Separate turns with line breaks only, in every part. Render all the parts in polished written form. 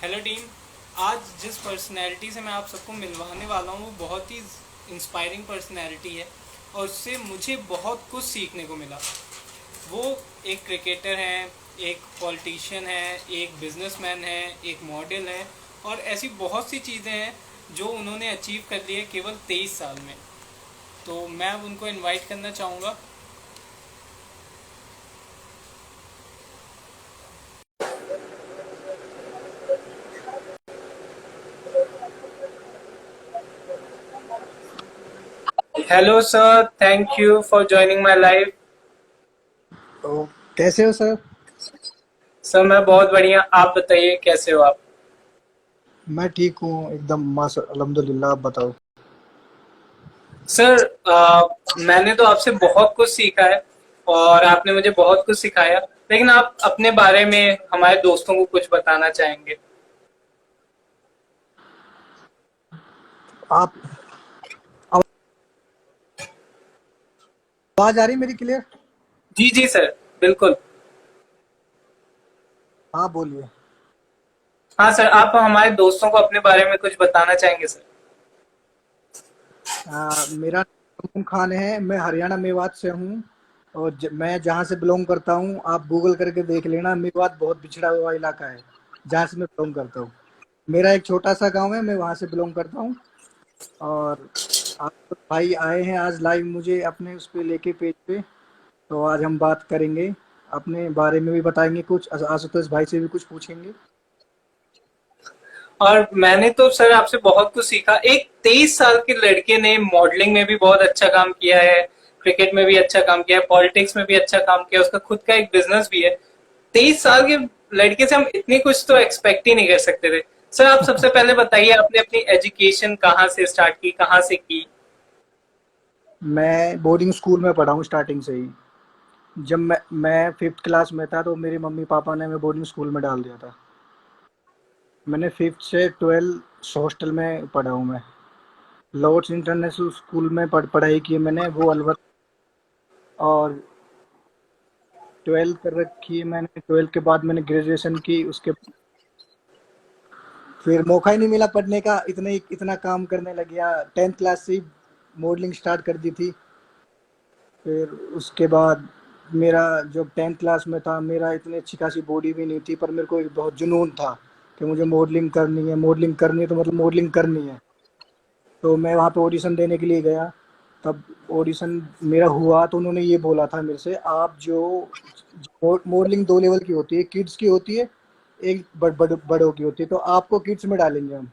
Hello team. आज जिस personality से मैं आप सबको मिलवाने वाला हूँ वो बहुत ही इंस्पायरिंग पर्सनैलिटी है और उससे मुझे बहुत कुछ सीखने को मिला। वो एक क्रिकेटर हैं, एक पॉलिटिशियन है, एक बिजनेसमैन है, एक मॉडल है और ऐसी बहुत सी चीज़ें हैं जो उन्होंने अचीव कर ली है केवल 23 साल में। तो मैं अब उनको इनवाइट करना चाहूँगा। Hello sir, thank you for joining my live.
तो कैसे हो सर?
सर मैं बहुत बढ़िया, आप बताइए कैसे हो आप।
मैं ठीक हूँ एकदम माशा अल्हम्दुलिल्लाह। आप बताओ।
सर मैंने तो आपसे बहुत कुछ सीखा है और आपने मुझे बहुत कुछ सिखाया, लेकिन आप अपने बारे में हमारे दोस्तों को कुछ बताना चाहेंगे।
आप आवाज आ रही मेरी क्लियर?
जी जी सर, बिल्कुल।
हाँ बोलिए।
हाँ सर, आप हमारे दोस्तों को अपने बारे में कुछ बताना चाहेंगे सर।
मेरा नाम अमन खान है। मैं हरियाणा मेवात से हूँ। और मैं जहाँ से बिलोंग करता हूँ आप गूगल करके देख लेना। मेवात बहुत पिछड़ा हुआ इलाका है जहाँ से मैं बिलोंग करता हूँ। मेरा एक छोटा सा गांव है, मैं वहाँ से बिलोंग करता हूँ। और आप तो भाई आए हैं आज लाइव मुझे अपने उस पे लेके पेज पे। तो आज हम बात करेंगे, अपने बारे में भी बताएंगे, कुछ आशुतोष भाई से भी कुछ पूछेंगे।
और मैंने तो सर आपसे बहुत कुछ सीखा। एक 23 साल के लड़के ने मॉडलिंग में भी बहुत अच्छा काम किया है, क्रिकेट में भी अच्छा काम किया है, पॉलिटिक्स में भी अच्छा काम किया है, उसका खुद का एक बिजनेस भी है। 23 साल के लड़के से हम इतनी कुछ तो एक्सपेक्ट ही नहीं कर सकते थे। सर आप सबसे पहले बताइए, आपने अपनी एजुकेशन कहाँ से स्टार्ट की, कहाँ से की।
मैं बोर्डिंग स्कूल में पढ़ा हूँ स्टार्टिंग से ही। जब मैं फिफ्थ क्लास में था तो मेरे मम्मी पापा ने मैं बोर्डिंग स्कूल में डाल दिया था। मैंने फिफ्थ से 12 हॉस्टल में पढ़ा हूँ मैं। लॉर्ड्स इंटरनेशनल स्कूल में पढ़ाई की है मैंने, वो अलवर। और 12th कर रखी है मैंने। 12th के बाद मैंने ग्रेजुएशन की। उसके फिर मौका ही नहीं मिला पढ़ने का, इतना काम करने लग गया। 10th क्लास से ही मॉडलिंग स्टार्ट कर दी थी। फिर उसके बाद मेरा जब 10th क्लास में था, मेरा इतनी अच्छी खासी बॉडी भी नहीं थी, पर मेरे को एक बहुत जुनून था कि मुझे मॉडलिंग करनी है। मॉडलिंग करनी है तो मतलब मॉडलिंग करनी है। तो मैं वहाँ पे ऑडिशन देने के लिए गया। तब ऑडिशन मेरा हुआ तो उन्होंने ये बोला था मेरे से, आप जो मॉडलिंग दो लेवल की होती है, किड्स की होती है, एक बड़ों की होती है, तो आपको किड्स में डालेंगे हम।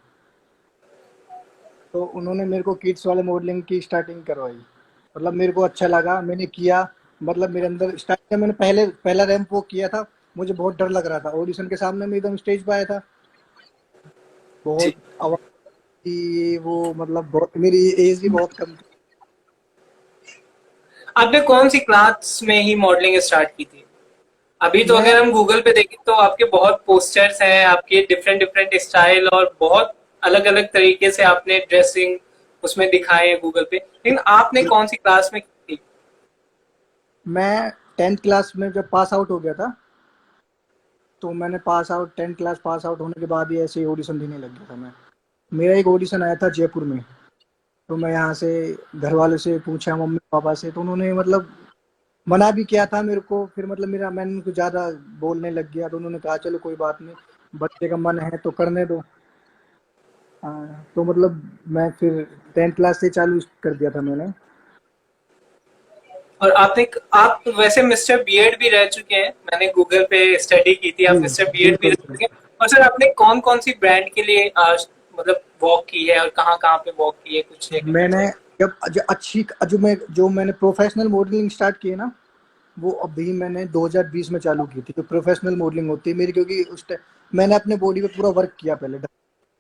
तो उन्होंने मेरे को किड्स वाले मॉडलिंग की स्टार्टिंग करवाई। मतलब मेरे को अच्छा लगा, मैंने किया। मतलब मेरे अंदर स्टार्टिंग में मैंने पहला रैंप वॉक किया था। मुझे बहुत डर लग रहा था ऑडिशन के सामने, मैं एकदम स्टेज पे आया था।
जी।
बहुत आवाज थी वो, मतलब बहुत, मेरी एज भी बहुत कम थी।
आपने कौन सी क्लास में ही मॉडलिंग स्टार्ट की थी? अभी तो
मैं
अगर हम गूगल पे देखें तो आपके बहुत पोस्टर्स हैं, आपके डिफरेंट डिफरेंट स्टाइल और बहुत अलग अलग तरीके से आपने ड्रेसिंग उसमें दिखाए हैं गूगल पे, लेकिन आपने कौन सी क्लास में की थी?
मैं 10th क्लास में जब पास आउट हो गया था, तो मैंने pass out 10th class pass out होने के बाद ही ऐसे ही ऑडिशन देने लग गया था मैं। मेरा एक ऑडिशन आया था जयपुर में। तो मैं यहाँ से घर वालों से पूछा, मम्मी पापा से, तो उन्होंने मतलब मना भी किया था मेरे को। फिर मतलब मैंने उनको ज़्यादा बोलने लग गया तो उन्होंने कहा चलो कोई बात नहीं, बच्चे का मन है तो करने दो। तो मतलब मैं फिर 10th क्लास से चालू कर दिया था मैंने।
और आप वैसे मिस्टर बीएड भी रह चुके हैं, मैंने गूगल पे स्टडी की थी,
जी
आप मिस्टर बीएड भी
बिल्कुल।
रह चुके हैं। और सर आपने कौन कौन सी ब्रांड के लिए मतलब वॉक की है और कहाँ कहाँ पे वॉक की है, कुछ शेयर करना
मैंने
चाहिए।
जब जो मैंने प्रोफेशनल मॉडलिंग स्टार्ट की है ना, वो अभी मैंने 2020 में चालू की थी। जो प्रोफेशनल मॉडलिंग होती है मेरी, क्योंकि उस टाइम मैंने अपने बॉडी पे पूरा वर्क किया पहले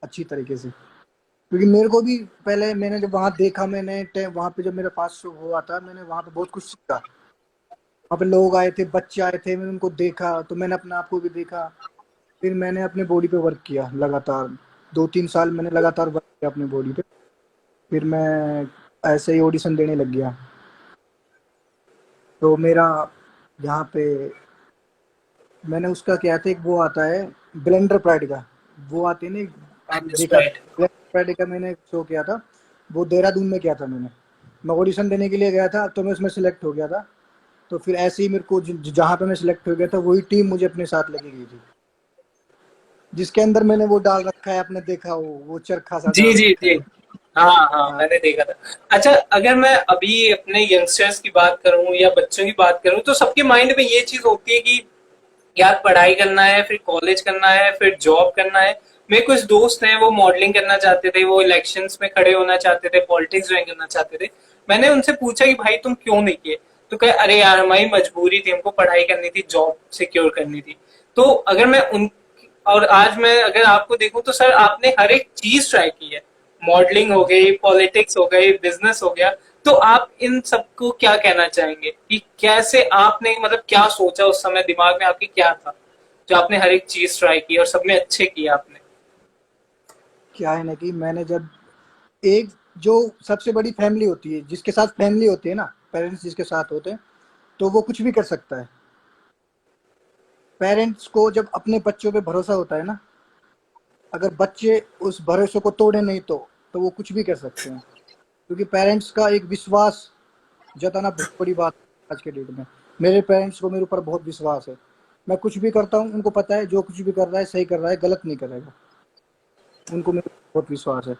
अच्छी तरीके से। क्योंकि मेरे को भी पहले मैंने जब वहां देखा, वहां पे जब मेरा पास हुआ था, मैंने वहां पे बहुत कुछ सीखा। वहाँ पे लोग आए थे, बच्चे आए थे, मैंने उनको देखा तो मैंने अपने आप को भी देखा। फिर मैंने अपने बॉडी पे वर्क किया लगातार। 2-3 साल मैंने लगातार वर्क किया अपनी बॉडी पे। फिर मैं ऐसे ही ऑडिशन देने लग गया। तो मेरा यहाँ पे मैंने उसका क्या था, एक वो आता है ब्लेंडर प्राइड का। वो आते नहीं, आप देखा,
स्प्राइट।
ब्लैक फ्राइडे का मैंने शो किया था, वो देहरादून में किया था मैंने। मैं ऑडिशन देने के लिए गया था, तो मैं उसमें सिलेक्ट हो गया था। तो फिर ऐसे ही मेरे को जहाँ पे मैं सिलेक्ट हो गया था, वही टीम मुझे अपने साथ लेके गई थी, जिसके अंदर मैंने वो डाल रखा है, आपने देखा हो, वो चरखा सा
जी
डाल
जी
रखा
जी।
है।
हाँ हाँ,
हाँ।
मैंने देखा था। अच्छा, अगर मैं अभी अपने यंगस्टर्स की बात करूं या बच्चों की बात करूं, तो सबके माइंड में ये चीज होती है कि यार पढ़ाई करना है, फिर कॉलेज करना है, फिर जॉब करना है। मेरे कुछ दोस्त हैं, वो मॉडलिंग करना चाहते थे, वो इलेक्शंस में खड़े होना चाहते थे, पॉलिटिक्स ज्वाइन करना चाहते थे। मैंने उनसे पूछा कि भाई तुम क्यों नहीं किए? तो कहे अरे यार हमारी मजबूरी थी, हमको पढ़ाई करनी थी, जॉब सिक्योर करनी थी। तो अगर मैं उन और आज मैं अगर आपको देखूं तो सर आपने हर एक चीज ट्राई की है। मॉडलिंग हो गई, पॉलिटिक्स हो गई, बिजनेस हो गया। तो आप इन सबको क्या कहना चाहेंगे कि कैसे आपने मतलब क्या सोचा उस समय, दिमाग में आपके क्या था जो आपने हर एक चीज ट्राई की और सब में अच्छे किया आपने?
क्या है ना कि मैंने जब एक जो सबसे बड़ी फैमिली होती है, जिसके साथ फैमिली होती है ना, पेरेंट्स जिसके साथ होते हैं, तो वो कुछ भी कर सकता है। पेरेंट्स को जब अपने बच्चों पे भरोसा होता है ना, अगर बच्चे उस भरोसे को तोड़े नहीं तो वो कुछ भी कर सकते हैं। क्योंकि पेरेंट्स का एक विश्वास जताना बहुत बड़ी बात है आज के डेट में। मेरे पेरेंट्स को मेरे ऊपर बहुत विश्वास है। मैं कुछ भी करता हूँ, उनको पता है जो कुछ भी कर रहा है सही कर रहा है, गलत नहीं करेगा। उनको मेरे ऊपर बहुत विश्वास है।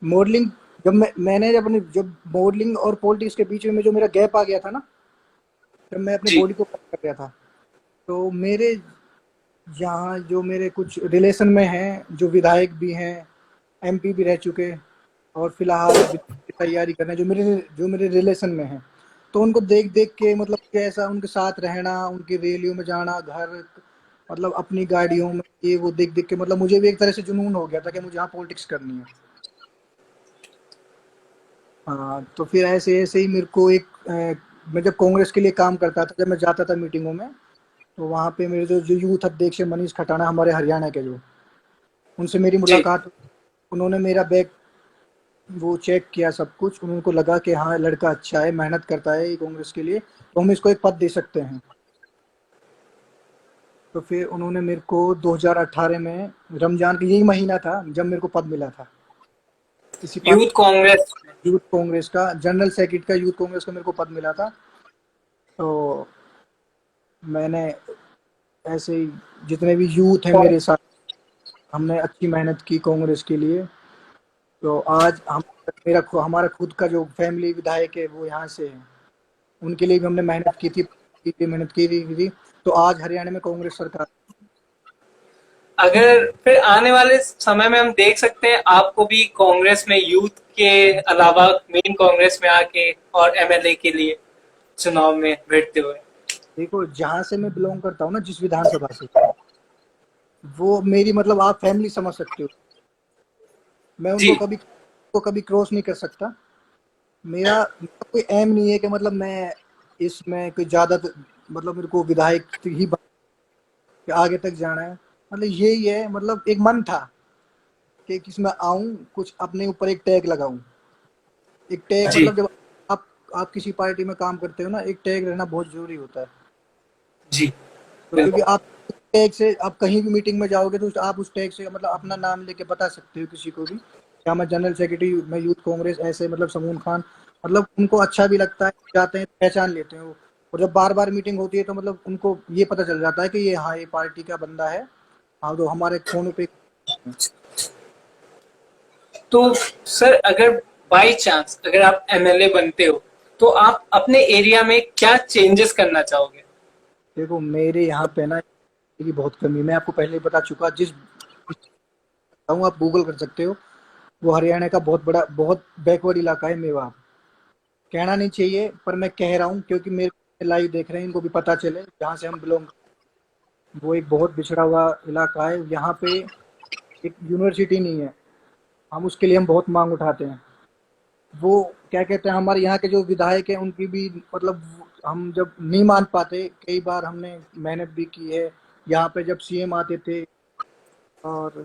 मॉडलिंग, मैंने जब मॉडलिंग और पॉलिटिक्स के बीच में जो मेरा गैप आ गया था ना, जब मैं अपनी
जी
बॉडी को कट कर गया था, तो मेरे यहाँ जो मेरे कुछ रिलेशन में हैं, जो विधायक भी हैं, एमपी भी रह चुके, और फिलहाल विधायक की तैयारी कर रहे हैं, जो मेरे रिलेशन में हैं, तो उनको देख देख के मतलब कैसा उनके साथ रहना, उनकी रैलियों में जाना, घर मतलब अपनी गाड़ियों में, ये वो देख देख के मतलब मुझे भी एक तरह से जुनून हो गया था कि मुझे यहाँ पॉलिटिक्स करनी है। हाँ, तो फिर ऐसे ऐसे ही मेरे को मैं जब कांग्रेस के लिए काम करता था, जब मैं जाता था मीटिंगों में, तो वहाँ पे मेरे जो जो यूथ अध्यक्ष है मनीष खटाना, हमारे हरियाणा के, जो उनसे मेरी
जी।
मुलाकात हुई। उन्होंने मेरा बैग वो चेक किया सब कुछ, उनको लगा कि हाँ लड़का अच्छा है, मेहनत करता है ये कांग्रेस के लिए, तो हम इसको एक पद दे सकते हैं। तो फिर उन्होंने मेरे को 2018 में रमजान का यही महीना था जब मेरे को पद मिला था किसी
youth Congress.
Party, youth Congress का जनरल सेक्रेटरी का, यूथ कांग्रेस का मेरे को पद मिला था। तो मैंने ऐसे ही, जितने भी यूथ हैं मेरे साथ, हमने अच्छी मेहनत की कांग्रेस के लिए। तो आज हम हमारा खुद का जो फैमिली विधायक है वो यहाँ से है, उनके लिए भी हमने मेहनत की थी। तो आज हरियाणा में कांग्रेस सरकार।
अगर फिर आने वाले समय में हम देख सकते हैं आपको भी कांग्रेस में यूथ के अलावा मेन कांग्रेस में आके और एमएलए के लिए चुनाव में भिड़ते हुए?
देखो, जहाँ से मैं बिलोंग करता हूँ ना, जिस विधानसभा से, वो मेरी मतलब आप फैमिली समझ सकते हो। मैं
जी
उनको कभी क्रॉस नहीं कर सकता। मेरा कोई एम नहीं है कि मतलब मैं इसमें कोई ज्यादा मतलब मेरे को विधायक ही कि आगे तक जाना है। मतलब यही है, मतलब एक मन था कि किसमें आऊं, कुछ अपने ऊपर एक टैग लगाऊं। एक टैग
जी
मतलब जब आप आप किसी पार्टी में काम करते हो ना, एक टैग रहना बहुत जरूरी होता है।
जी।
तो क्योंकि
बिल्कुल।
आप टैग से, आप कहीं भी मीटिंग में जाओगे तो आप उस टैग से मतलब अपना नाम लेके बता सकते हो किसी को भी, क्या मैं जनरल सेक्रेटरी, मैं यूथ कांग्रेस, ऐसे मतलब समून खान। मतलब उनको अच्छा भी लगता है, जाते हैं पहचान लेते हैं वो। और जब बार बार मीटिंग होती है तो मतलब उनको ये पता चल जाता है कि ये, हाँ, ये पार्टी का बंदा है। हाँ, तो हमारे फोन पे।
तो सर अगर बाई चांस अगर आप एमएलए बनते हो तो आप अपने एरिया में क्या चेंजेस करना चाहोगे?
देखो, मेरे यहाँ पे ना की बहुत कमी है। मैं आपको पहले ही बता चुका, आप गूगल कर सकते हो। वो हरियाणा का बहुत बड़ा, बहुत बैकवर्ड इलाका है मेवात। कहना नहीं चाहिए पर मैं कह रहा हूँ, क्योंकि मेरे लाइव देख रहे हैं, इनको भी पता चले जहाँ से हम बिलोंग। वो एक बहुत बिछड़ा हुआ इलाका है। यहाँ पे एक यूनिवर्सिटी नहीं है, हम उसके लिए हम बहुत मांग उठाते हैं। वो क्या कहते हैं, हमारे यहाँ के जो विधायक हैं उनकी भी मतलब हम जब नहीं मान पाते, कई बार हमने मेहनत भी की है। यहाँ पे जब सीएम आते थे और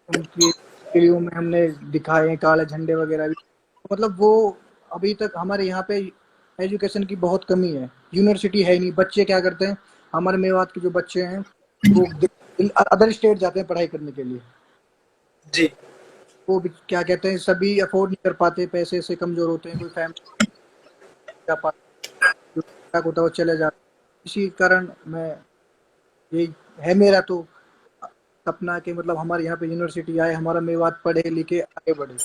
उनकी रैलियों में हमने दिखाए हैं काले झंडे वगैरह भी। मतलब वो, अभी तक हमारे यहाँ पे एजुकेशन की बहुत कमी है, यूनिवर्सिटी है ही नहीं। बच्चे क्या करते हैं, हमारे मेवात के जो बच्चे हैं, वो अदर स्टेट जाते हैं पढ़ाई करने के लिए।
जी।
वो भी क्या कहते हैं, सभी अफोर्ड नहीं कर पाते, पैसे से कमजोर होते हैं, कोई फैमिली जा पाता, जो ठीक-ठाक होता है वो चले जाते हैं। इसी कारण मैं, यही है मेरा तो सपना कि मतलब हमारे यहाँ पे यूनिवर्सिटी आए, हमारा मेवात पढ़े लिखे आगे बढ़े।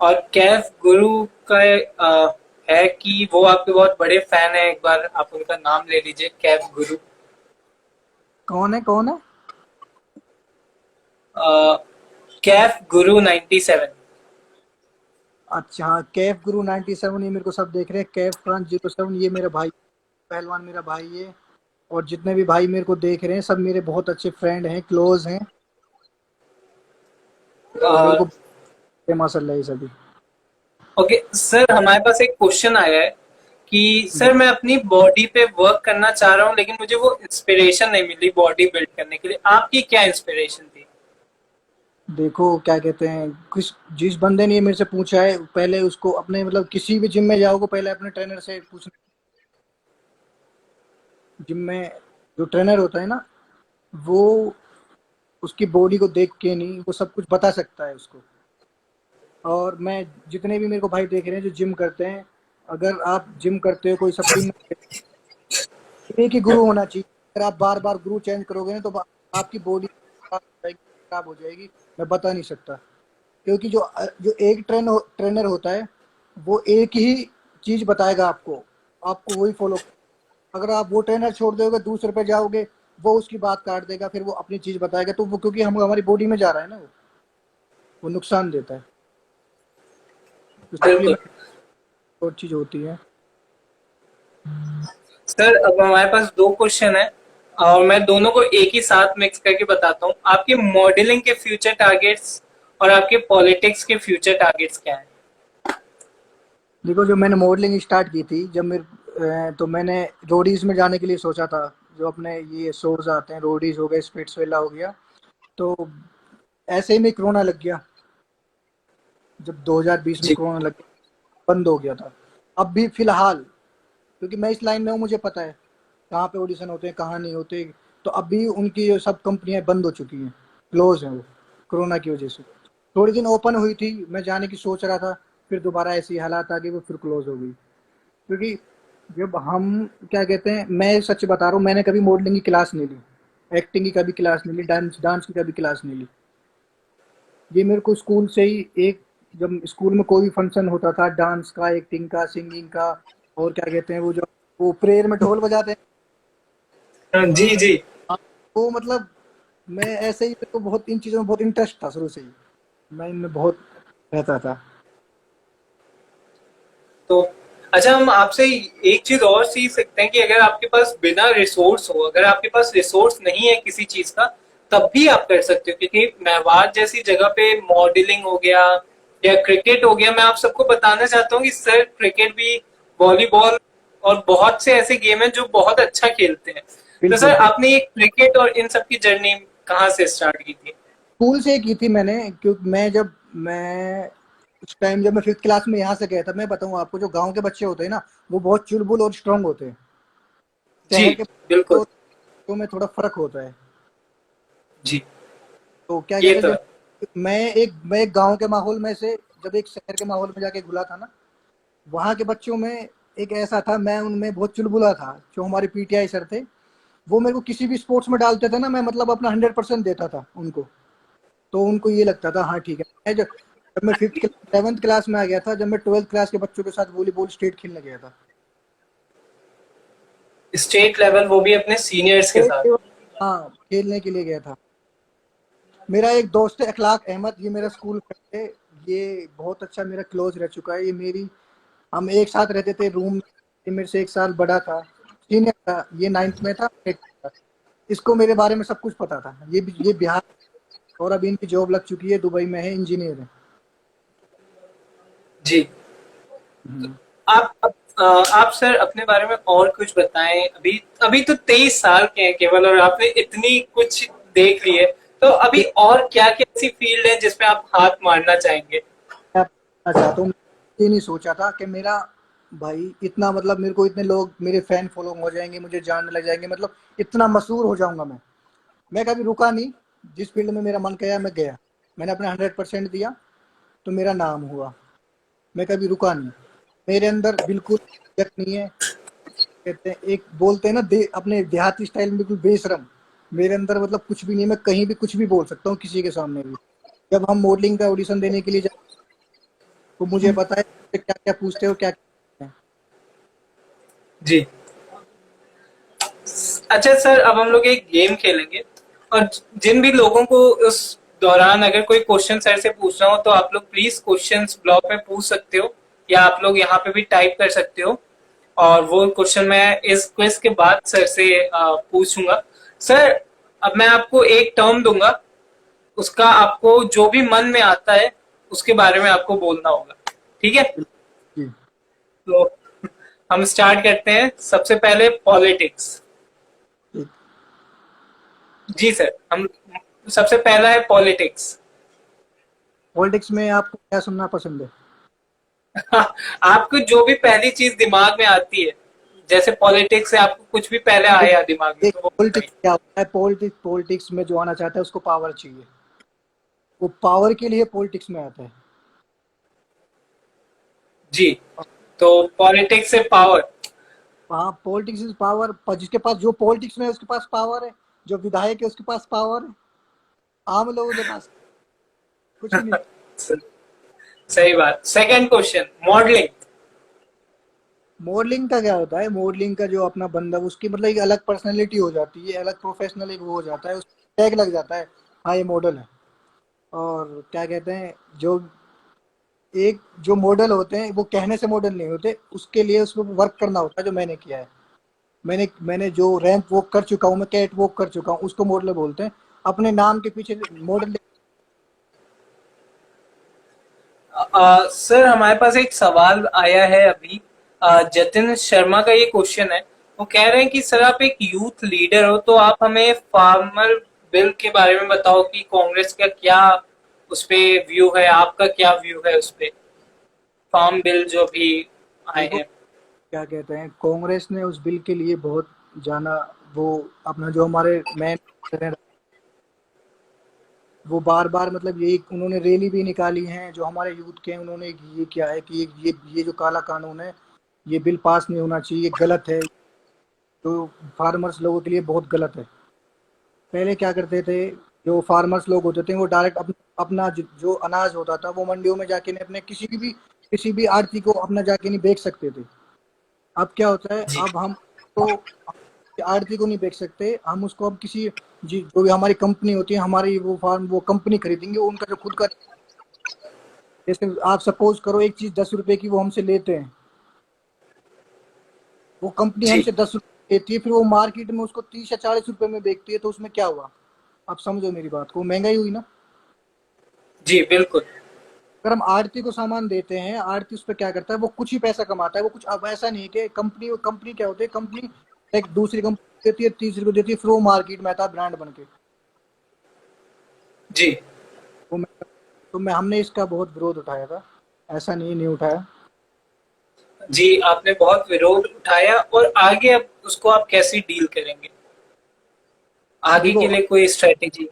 और कैफ गुरु का है कि वो आपके बहुत बड़े फैन है, एक बार आप उनका नाम ले लीजिए, कैफ गुरु।
कौन है, कौन है?
कैफ गुरु 97।
अच्छा हाँ, कैफ गुरु 97, ये मेरे को सब देख रहे हैं। कैफ फ्रांस 07, ये मेरा भाई, पहलवान मेरा भाई है। और जितने भी भाई मेरे को देख रहे हैं सब मेरे बहुत अच्छे फ्रेंड हैं, क्लोज हैं, और मेरे को माशाल्लाह ये सभी।
ओके सर, हमारे पास एक क्वेश्चन आया है कि सर मैं अपनी बॉडी पे वर्क करना चाह रहा हूँ लेकिन मुझे वो इंस्पिरेशन नहीं मिली बॉडी बिल्ड करने के लिए, आपकी क्या इंस्पिरेशन थी?
देखो क्या कहते हैं, किस जिस बंदे ने ये मेरे से पूछा है, पहले उसको अपने मतलब किसी भी जिम में जाओगे पहले अपने ट्रेनर से पूछना। जिम में जो ट्रेनर होता है ना, वो उसकी बॉडी को देख के नहीं, वो सब कुछ बता सकता है उसको। और मैं, जितने भी मेरे को भाई देख रहे हैं जो जिम करते हैं, अगर आप जिम करते हो, कोई सप्लीमेंट, एक ही गुरु होना चाहिए। अगर आप बार बार गुरु चेंज करोगे ना तो आपकी बॉडी खराब हो जाएगी, मैं बता नहीं सकता। क्योंकि जो जो एक ट्रेनर होता है, वो एक ही चीज बताएगा आपको, आपको वही फॉलो। अगर आप वो ट्रेनर छोड़ दोगे, दूसरे पे जाओगे, वो उसकी बात काट देगा, फिर वो अपनी चीज बताएगा, तो वो क्योंकि हम हमारी बॉडी में जा रहा है ना, वो नुकसान देता है। तो
बिल्कुल।
सप्लीमेंट और चीज होती है।
सर अब हमारे पास दो क्वेश्चन है और मैं दोनों को एक ही साथ मिक्स करके बताता हूँ। आपके मॉडलिंग के फ्यूचर टारगेट्स और आपके पॉलिटिक्स के फ्यूचर टारगेट्स क्या हैं?
देखो, जो मैंने मॉडलिंग स्टार्ट की थी, जब तो मैंने रोडीज में जाने के लिए सोचा था। जो अपने ये शोज आते हैं, रोडीज हो गए, स्पिट्सविला हो गया। तो ऐसे ही में कोरोना लग गया। जब 2020 में
जी।
कोरोना लग गया, बंद हो गया था। अब भी फिलहाल, क्योंकि मैं इस लाइन में हूँ, मुझे पता है कहाँ पे ऑडिशन होते हैं, कहाँ नहीं होते। तो अभी उनकी जो सब कंपनियां बंद हो चुकी हैं, क्लोज हैं वो, कोरोना की वजह से। थोड़ी दिन ओपन हुई थी, मैं जाने की सोच रहा था, फिर दोबारा ऐसी हालात आ गई, वो फिर क्लोज हो गई। क्योंकि जब हम, क्या कहते हैं, मैं सच बता रहा हूँ, मैंने कभी मॉडलिंग की क्लास नहीं ली, एक्टिंग की कभी क्लास नहीं ली, डांस डांस की कभी क्लास नहीं ली। ये मेरे को स्कूल से ही, एक जब स्कूल में कोई भी फंक्शन होता था, डांस का, एक्टिंग का, सिंगिंग का, और क्या कहते हैं वो जो वो प्रेयर में ढोल बजाते हैं,
जी जी।
हाँ, वो मतलब मैं ऐसे ही, मेरे को बहुत इन चीज़ों में बहुत इंटरेस्ट था शुरू से ही, मैं इनमें बहुत रहता था।
तो अच्छा, हम आपसे एक चीज और सीख सकते हैं कि अगर आपके पास बिना रिसोर्स हो, अगर आपके पास रिसोर्स नहीं है किसी चीज का, तब भी आप कर सकते हो। क्योंकि मेवात जैसी जगह पे मॉडलिंग हो गया या क्रिकेट हो गया, मैं आप सबको बताना चाहता हूँ कि सर क्रिकेट भी, वॉलीबॉल और बहुत से ऐसे गेम हैं जो बहुत अच्छा खेलते हैं। तो
बिल्कुल,
सर आपने ये क्रिकेट और इन सब की जर्नी कहाँ से स्टार्ट की थी?
स्कूल से की थी मैंने। क्योंकि मैं उस टाइम जब मैं 5th क्लास में यहाँ से गया था, मैं बताऊँ आपको, जो गांव के बच्चे होते हैं ना, वो बहुत चुलबुल और स्ट्रांग होते हैं।
जी
शहर के
बिल्कुल।
बच्चों में थोड़ा फर्क होता है।
जी।
तो क्या
ये
कहते हैं,
तो है।
जब मैं एक गांव के माहौल में से जब एक शहर के माहौल में जाके घुला था ना, वहाँ के बच्चों में एक ऐसा था, मैं उनमें बहुत चुलबुला था। जो हमारे पीटीआई सर थे, वो मेरे को किसी भी स्पोर्ट्स में डालते थे ना, मैं मतलब अपना 100% देता था उनको। तो उनको ये लगता था हाँ ठीक है। जब मैं 7th क्लास में आ गया था, जब मैं 12th क्लास के बच्चों के साथ वॉलीबॉल स्टेट खेलने गया था।
स्टेट लेवल, वो भी अपने सीनियर्स के
स्टेट
साथ?
लेवल, हाँ, खेलने के लिए गया था। मेरा एक दोस्त है अखलाक अहमद, ये मेरा स्कूल फ्रेंड है। ये बहुत अच्छा मेरा क्लोज रह चुका है। ये मेरी हम एक साथ रहते थे रूम में। ये मेरे से 1 साल बड़ा था, सीनियर था। ये 9th में था, 8th में था। इसको मेरे बारे में सब कुछ पता था। ये बिहार, और अभी इनकी जॉब लग चुकी है, दुबई में है, इंजीनियर है।
जी।
हम्म।
आप सर अपने बारे में और कुछ बताएं। अभी अभी तो 23 साल के हैं केवल, और आपने इतनी कुछ देख ली है, तो अभी और क्या क्या ऐसी फील्ड है जिसमें आप हाथ मारना चाहेंगे?
मैं बताना चाहता हूँ, ये नहीं सोचा था कि मेरा भाई इतना, मतलब मेरे को इतने लोग, मेरे फैन फॉलो हो जाएंगे, मुझे जानने लग जाएंगे, मतलब इतना मशहूर हो जाऊंगा मैं। मैं कभी रुका नहीं, जिस फील्ड में मेरा मन किया मैं गया, मैंने अपने 100% दिया तो मेरा नाम हुआ। मैं कभी रुका नहीं, मेरे अंदर बिल्कुल नहीं है। कहते हैं एक बोलते हैं ना अपने देहाती स्टाइल में बिल्कुल बेशरम, मेरे अंदर मतलब कुछ भी नहीं, मैं कहीं भी कुछ भी बोल सकता हूँ किसी के सामने भी। जब हम मॉडलिंग का ऑडिशन देने के लिए जाते तो मुझे पता है क्या क्या पूछते हो क्या क्या।
जी। अच्छा सर, अब हम लोग एक गेम खेलेंगे, और जिन भी लोगों को उस दौरान अगर कोई क्वेश्चन सर से पूछना हो तो आप लोग प्लीज क्वेश्चंस ब्लॉग में पूछ सकते हो, या आप लोग यहाँ पे भी टाइप कर सकते हो, और वो क्वेश्चन मैं इस क्विज के बाद सर से पूछूंगा। सर, अब मैं आपको एक टर्म दूंगा, उसका आपको जो भी मन में आता है उसके बारे में आपको बोलना होगा, ठीक है?
जी
तो हम स्टार्ट करते हैं। सबसे पहले पॉलिटिक्स।
ठीक।
जी सर, हम सबसे पहला है पॉलिटिक्स।
पॉलिटिक्स में आपको क्या सुनना पसंद है?
आपको जो भी पहली चीज दिमाग में आती है, जैसे पॉलिटिक्स से आपको कुछ भी पहले आया दिमाग में
एक
तो वो
पॉलिटिक्स
बताइए।
क्या होता है? पॉलिटिक्स में जो आना चाहता है उसको पावर चाहिए, वो पावर के लिए पॉलिटिक्स में आता है।
जी, तो पॉलिटिक्स से पावर।
हाँ, पॉलिटिक्स इज पावर। जिसके पास, जो पॉलिटिक्स में है उसके पास पावर है, जो विधायक है उसके पास पावर है, आम लोगों के पास कुछ नहीं।
सही बात। Second question, modelling.
मॉडलिंग का क्या होता है? मॉडलिंग का जो अपना बंदा, उसकी मतलब एक अलग पर्सनैलिटी हो जाती है, अलग प्रोफेशनल एक वो हो जाता है, उसको टैग लग जाता है, हाँ ये मॉडल है। और क्या कहते हैं, जो एक जो मॉडल होते हैं वो कहने से मॉडल नहीं होते, उसके लिए उसको वर्क करना होता है, जो मैंने किया है। मैंने जो रैंप वॉक कर चुका हूँ, मैं कैट वॉक कर चुका हूँ, उसको मॉडल बोलते हैं। अपने नाम के पीछे मॉडल।
सर, हमारे पास एक सवाल आया है अभी। जतिन शर्मा का ये क्वेश्चन है। वो कह रहे हैं कि सर, आप एक यूथ लीडर हो, तो आप हमें फार्मर बिल के बारे में बताओ कि कांग्रेस का क्या उस पे व्यू है, आपका क्या व्यू है उस पे, फार्म बिल जो भी आए
देखो
हैं।
क्या कहते हैं, कांग्रेस ने उस बिल के लिए बहुत जाना। वो अपना जो हमारे मैन, वो बार बार मतलब यही उन्होंने रैली भी निकाली है, जो हमारे यूथ के हैं उन्होंने ये किया है कि ये जो काला कानून है, ये बिल पास नहीं होना चाहिए, ये गलत है, तो फार्मर्स लोगों के लिए बहुत गलत है। पहले क्या करते थे, जो फार्मर्स लोग होते थे वो डायरेक्ट अपना जो अनाज होता था वो मंडियों में जाके नहीं, अपने किसी भी आड़ती को अपना जाके नहीं बेच सकते थे। अब क्या होता है,
जी।
अब हम तो आड़ती को नहीं बेच सकते, हम उसको अब किसी जो भी हमारी कंपनी होती है, हमारी वो फार्म वो कंपनी खरीदेंगे, उनका जो खुद का, जैसे आप सपोज करो एक चीज 10 रुपए की वो हमसे लेते हैं, वो कंपनी
जी।
हमसे 10 रुपए लेती है, फिर वो मार्केट में उसको 30 या 40 रुपए में बेचती है, तो उसमें क्या हुआ? आप समझो मेरी बात को, महंगाई हुई ना।
जी बिल्कुल।
अगर हम आड़ती को सामान देते हैं, आड़ती उस पर क्या करता है, वो कुछ ही पैसा कमाता है, वो कुछ, अब ऐसा नहीं है कि कंपनी क्या होती है, कंपनी एक दूसरी कंपनी देती है 30 रुपए देती है, फिर वो मार्केट में आता है ब्रांड बन के।
जी।
वो हमने इसका बहुत विरोध उठाया था, ऐसा नहीं उठाया।
जी, आपने बहुत विरोध उठाया, और आगे अब उसको आप कैसे डील करेंगे, आगे
देखो
के लिए कोई स्ट्रेटेजी?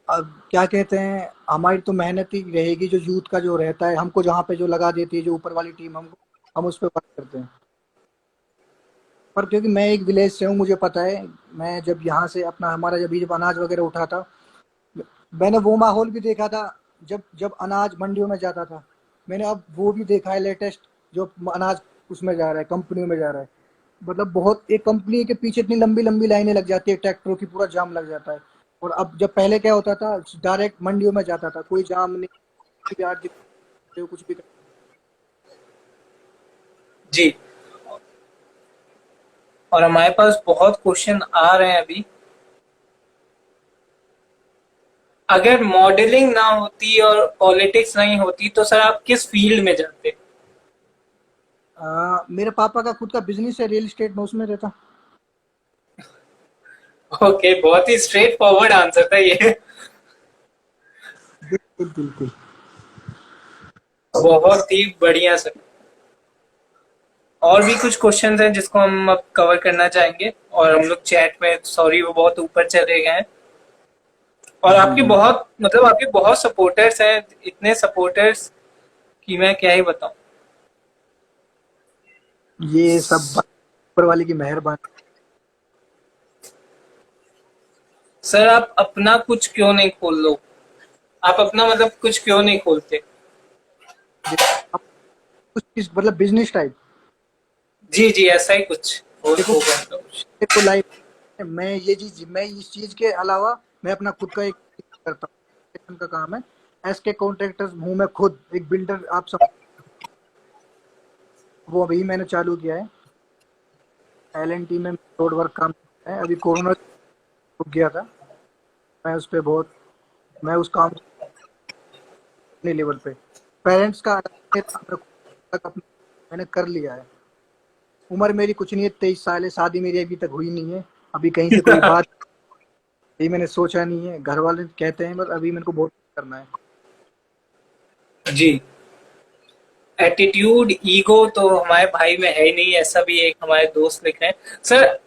अब क्या कहते हैं, हमारी तो मेहनत ही रहेगी, जो यूथ का जो रहता है, हमको जहाँ पे जो लगा देती है जो ऊपर वाली टीम, हमको हम उस पर वर्क करते हैं। पर क्योंकि मैं एक विलेज से हूँ, मुझे पता है, मैं जब यहाँ से अपना हमारा जब अनाज वगैरह उठा था, मैंने वो माहौल भी देखा था जब जब अनाज मंडियों में जाता था। मैंने अब वो भी देखा है लेटेस्ट, जो अनाज उसमें जा रहा है, कंपनियों में जा रहा है। मतलब बहुत, एक कंपनी के पीछे इतनी लंबी लंबी लाइनें लग जाती है, ट्रैक्टरों की पूरा जाम लग जाता है। और अब जब पहले क्या होता था, डायरेक्ट मंडियों में जाता था, कोई जाम नहीं, कोई भी कुछ भी।
जी। और हमारे पास बहुत क्वेश्चन आ रहे हैं अभी। अगर मॉडलिंग ना होती और पॉलिटिक्स नहीं होती तो सर आप किस फील्ड में जाते?
मेरे पापा का खुद का बिजनेस है, रियल एस्टेट में, उसमें रहता।
ओके, बहुत ही स्ट्रेट फॉरवर्ड आंसर था ये।
बिल्कुल बिल्कुल।
बहुत ही बढ़िया सर। और भी कुछ क्वेश्चंस हैं जिसको हम अब कवर करना चाहेंगे, और हम लोग चैट में, सॉरी वो बहुत ऊपर चले गए हैं। और
जी
आपके
जी।
बहुत, मतलब आपके बहुत सपोर्टर्स हैं, इतने सपोर्टर्स कि मैं क्या ही बताऊं।
ये सब ऊपर वाले की मेहरबानी।
सर आप अपना कुछ क्यों नहीं खोल लो, आप अपना मतलब कुछ क्यों नहीं खोलते?
आप कुछ चीज मतलब बिजनेस टाइप।
जी जी, ऐसा ही कुछ और
देखो
होगा तो कुछ।
मेरे को लाइफ मैं इस चीज के अलावा मैं अपना खुद का एक करता हूँ का काम है। एसके कॉन्ट्रैक्टर्स हूँ मैं खुद एक बिल्डर, आप सब वो अभी मैंने चालू किया है। एलएनटी में रोड वर्क काम है। अभी कोरोना रुक गया था, मैं उस पे बहुत मैं उस काम अपने लेवल पे पेरेंट्स का अलग, मेरा तक अपना मैंने कर लिया है। उम्र मेरी कुछ नहीं है, 23 साल है, शादी मेरी अभी तक हुई नहीं है। अभी कहीं से कोई बात ये मैंने सोचा नहीं है। घर वाले कहते हैं बस अभी मेरे को बहुत करना है।
जी, एटीट्यूड ईगो तो हमारे भाई में है ही नहीं, ऐसा भी एक हमारे दोस्त लिख रहे हैं सर।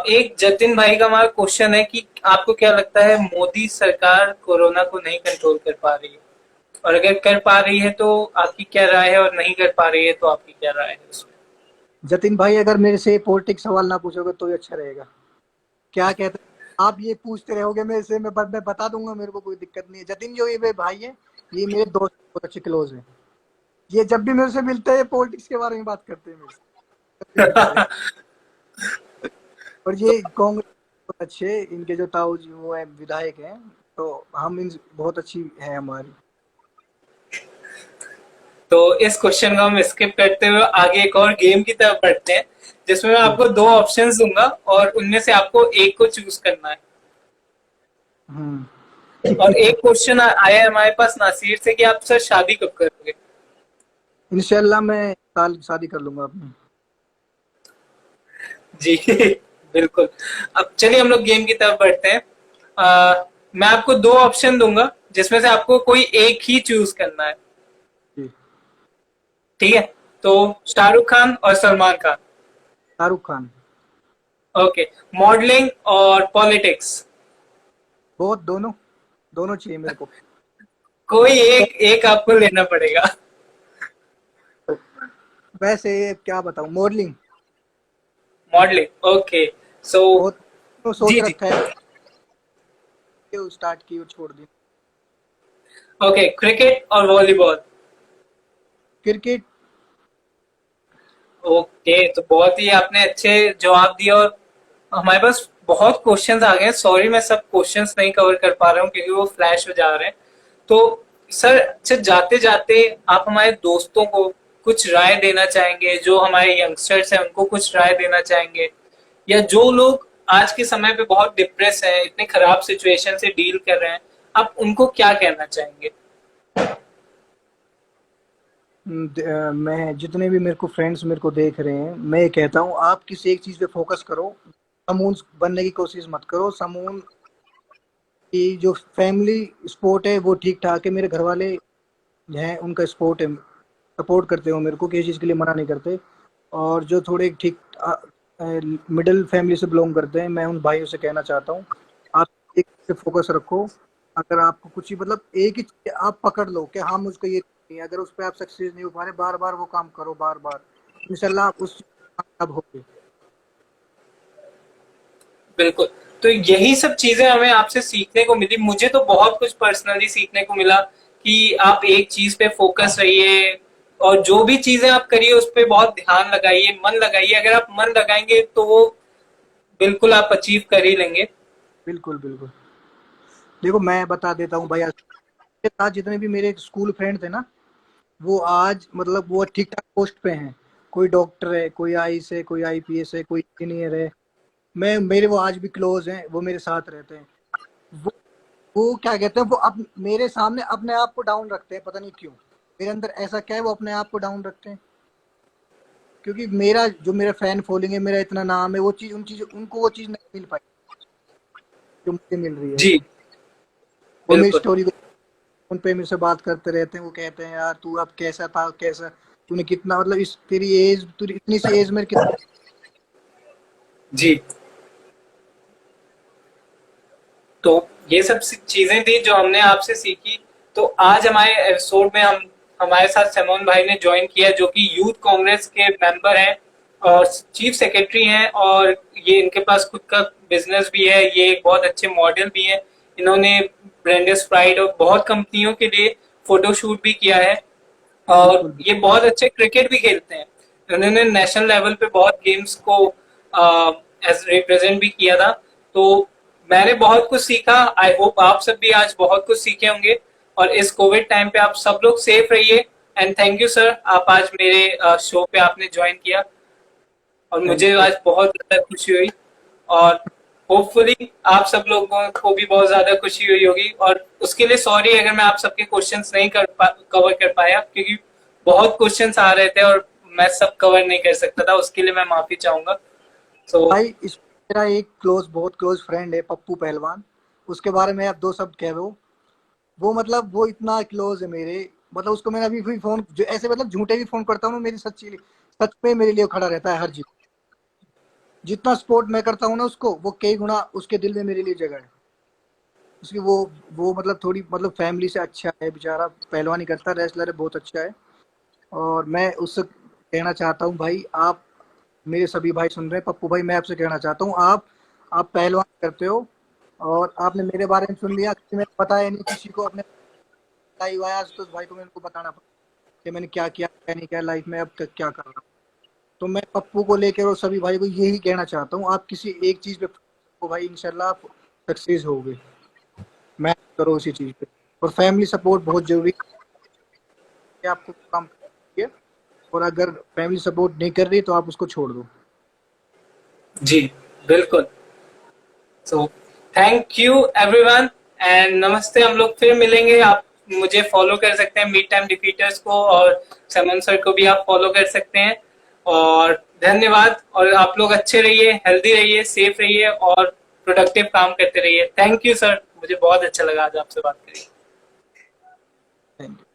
एक जतिन भाई का हमारा क्वेश्चन है कि आपको क्या लगता है मोदी सरकार कोरोना को नहीं कंट्रोल कर पा रही है, और अगर कर पा रही है तो आपकी क्या राय है, और नहीं कर पा रही है तो आपकी क्या राय है उसमें?
जतिन भाई अगर मेरे से पॉलिटिक्स सवाल ना पूछोगे तो ये अच्छा रहेगा। क्या कहते हैं आप ये पूछते रहोगे मेरे से, मैं बता दूंगा, मेरे को कोई दिक्कत नहीं है। जतिन जो ये मेरे भाई है, ये मेरे दोस्त बहुत अच्छे क्लोज हैं। ये जब भी मेरे से मिलते हैं पॉलिटिक्स के बारे में बात करते हैं मेरे से, जब भी मिलते हैं। और
तो
ये कांग्रेस बहुत अच्छे, इनके जो ताऊ जी वो है विधायक हैं, तो हम इन बहुत अच्छी है हमारी।
तो इस क्वेश्चन को हम स्किप करते हुए आगे एक और गेम की तरफ बढ़ते हैं, जिसमें मैं
जी।
आपको दो ऑप्शंस दूंगा और उनमें से आपको एक को चूज करना है।
हम्म।
और एक क्वेश्चन आया है हमारे पास नासिर से कि आप सर शादी कब करोगे?
इंशाल्लाह मैं साल शादी कर लूंगा अपनी।
जी बिल्कुल। अब चलिए हम लोग गेम की तरफ बढ़ते हैं। मैं आपको दो ऑप्शन दूंगा जिसमें से आपको कोई एक ही चूज करना है,
जी।
ठीक है? तो शाहरुख खान और सलमान खान।
शाहरुख खान।
ओके, मॉडलिंग और पॉलिटिक्स।
बहुत दोनों दोनों चाहिए मेरे को।
कोई एक एक आपको लेना पड़ेगा।
वैसे क्या बताऊं, मॉडलिंग
मॉडलिंग, ओके। सो
बहुत तो सोच
जी जी,
रखा है कि स्टार्ट की और छोड़ दी।
ओके, क्रिकेट और वॉलीबॉल।
क्रिकेट।
ओके, तो बहुत ही आपने अच्छे जवाब दिए, और हमारे पास बहुत क्वेश्चंस आ गए हैं। सॉरी मैं सब क्वेश्चंस नहीं कवर कर पा रहा हूँ क्योंकि वो फ्लैश हो जा रहे हैं। तो सर, अच्छा जाते जाते आप हमारे दोस्तों को कुछ राय देना चाहेंगे, जो हमारे यंगस्टर्स हैं उनको कुछ राय देना चाहेंगे, या जो लोग आज के समय पे बहुत डिप्रेस हैं, इतने खराब सिचुएशन से डील कर रहे हैं, आप उनको क्या कहना चाहेंगे?
मैं जितने भी मेरे को फ्रेंड्स मेरे को देख रहे हैं, मैं ये कहता हूँ आप किसी एक चीज पे फोकस करो। समून बनने की कोशिश मत करो। समून की जो फैमिली सपोर्ट है वो ठीक ठाक है। मेरे घर वाले हैं, उनका सपोर्ट है, सपोर्ट करते हो मेरे को, किसी चीज के लिए मना नहीं करते। और जो थोड़े ठीक मिडिल फैमिली से बिलोंग करते हैं, मैं उन भाइयों से कहना चाहता हूँ आप एक पे फोकस रखो। अगर आपको कुछ ही मतलब एक ही चीज़ आप पकड़ लो कि हाँ मुझको ये नहीं है, अगर उस पर आप सक्सेस नहीं हो पा रहे, बार बार वो काम करो, बार बार इंशाल्लाह आप उस कामयाब होगे।
बिल्कुल। तो यही सब चीजें हमें आपसे सीखने को मिली। मुझे तो बहुत कुछ पर्सनली सीखने को मिला कि आप एक चीज पे फोकस रहिए, और जो भी चीजें आप करिए उस पे बहुत ध्यान लगाइए, मन लगाइए। अगर आप मन लगाएंगे तो वो बिल्कुल आप अचीव कर ही लेंगे।
बिल्कुल बिल्कुल। देखो मैं बता देता हूँ भैया, के साथ जितने भी मेरे स्कूल फ्रेंड थे ना, वो आज मतलब वो ठीक ठाक पोस्ट पे हैं। कोई डॉक्टर है, कोई आईएएस है, कोई आईपीएस है, कोई इंजीनियर है। मैं मेरे वो आज भी क्लोज हैं, वो मेरे साथ रहते हैं। वो वो क्या कहते हैं, वो अब मेरे सामने अपने आप को डाउन रखते हैं, पता नहीं क्यों। मेरे अंदर ऐसा क्या है, वो अपने आप को डाउन रखते हैं। क्योंकि मेरा जो मेरा फैन फॉलोइंग है, मेरा इतना नाम है, वो चीज उनको वो चीज नहीं मिल पाई जो मुझे मिल रही है।
जी
वो मेरी
बिल्कुल।
स्टोरी को फोन पे मेरे से बात करते रहते हैं, वो कहते हैं यार तू अब कैसा था, कैसा तूने कितना मतलब इस तेरी एज, तू इतनी सी एज में कितना।
जी, तो ये सब चीजें थी जो हमने आपसे सीखी। तो आज हमारे एपिसोड में हम हमारे साथ सैमोन भाई ने ज्वाइन किया, जो कि यूथ कांग्रेस के मेंबर हैं और चीफ सेक्रेटरी हैं, और ये इनके पास खुद का बिजनेस भी है, ये एक बहुत अच्छे मॉडल भी हैं। इन्होंने ब्रांडेड स्प्राइट और बहुत कंपनियों के लिए फोटोशूट भी किया है, और
बिल्कुल
ये बहुत अच्छे क्रिकेट भी खेलते हैं। उन्होंने नेशनल लेवल पे बहुत गेम्स को एज रिप्रेजेंट भी किया था। तो मैंने बहुत कुछ सीखा। आई होप आप सब भी आज बहुत कुछ सीखे होंगे, और इस कोविड टाइम पे आप सब लोग सेफ रहिए। एंड थैंक यू सर, आप आज मेरे शो पे आपने ज्वाइन किया, और
थैंक
मुझे
यू।
आज बहुत ज्यादा खुशी हुई, और होपफुली आप सब लोगों को भी बहुत ज्यादा खुशी हुई होगी। और उसके लिए सॉरी अगर मैं आप सबके क्वेश्चंस नहीं कवर कर पाया, क्योंकि बहुत क्वेश्चंस आ रहे थे और मैं सब कवर नहीं कर सकता था, उसके लिए मैं माफी चाहूंगा। सो
भाई इस मेरा एक बहुत क्लोज फ्रेंड है पप्पू पहलवान, उसके बारे में आप दो शब्द कह दो। वो मतलब वो इतना क्लोज है मेरे, मतलब उसको मैंने अभी भी फोन जो ऐसे मतलब झूठे भी फोन करता हूँ ना, मेरी सच में मेरे लिए खड़ा रहता है हर चीज। जितना सपोर्ट मैं करता हूँ ना उसको, वो कई गुना उसके दिल में मेरे लिए जगह है। उसकी वो मतलब थोड़ी मतलब फैमिली से अच्छा है बेचारा, पहलवानी करता है, रेसलर है, बहुत अच्छा है। और मैं उससे कहना चाहता हूँ भाई, आप मेरे सभी भाई सुन रहे हैं, पप्पू भाई मैं आपसे कहना चाहता हूँ, आप पहलवान करते हो और आपने मेरे बारे में सुन लिया, कि मैंने बताया नहीं किसी को, अपने बताई हुआ है, आज तो उस भाई को मेरे को बताना पड़ा कि मैंने क्या किया क्या नहीं किया लाइफ में, अब तक क्या कर रहा हूँ। तो मैं पप्पू को लेकर और सभी भाई को यही कहना चाहता हूँ, आप किसी एक चीज पे तो भाई इंशाल्लाह आप सक्सेस होगे, मैं करो उसी चीज पे। और फैमिली सपोर्ट बहुत जरूरी है, आपको काम करना है, और अगर फैमिली सपोर्ट नहीं कर रही तो आप उसको छोड़ दो।
जी, बिल्कुल। So thank you everyone, and नमस्ते। हम लोग फिर मिलेंगे। आप मुझे फॉलो कर सकते हैं, मीट टाइम डिफीटर्स को, और समन सर को भी आप फॉलो कर सकते हैं। और धन्यवाद, और आप लोग अच्छे रहिए, हेल्दी रहिए, सेफ रहिए, और प्रोडक्टिव काम करते रहिए। थैंक यू सर, मुझे बहुत अच्छा लगा आज आपसे बात करिए।
Thank you.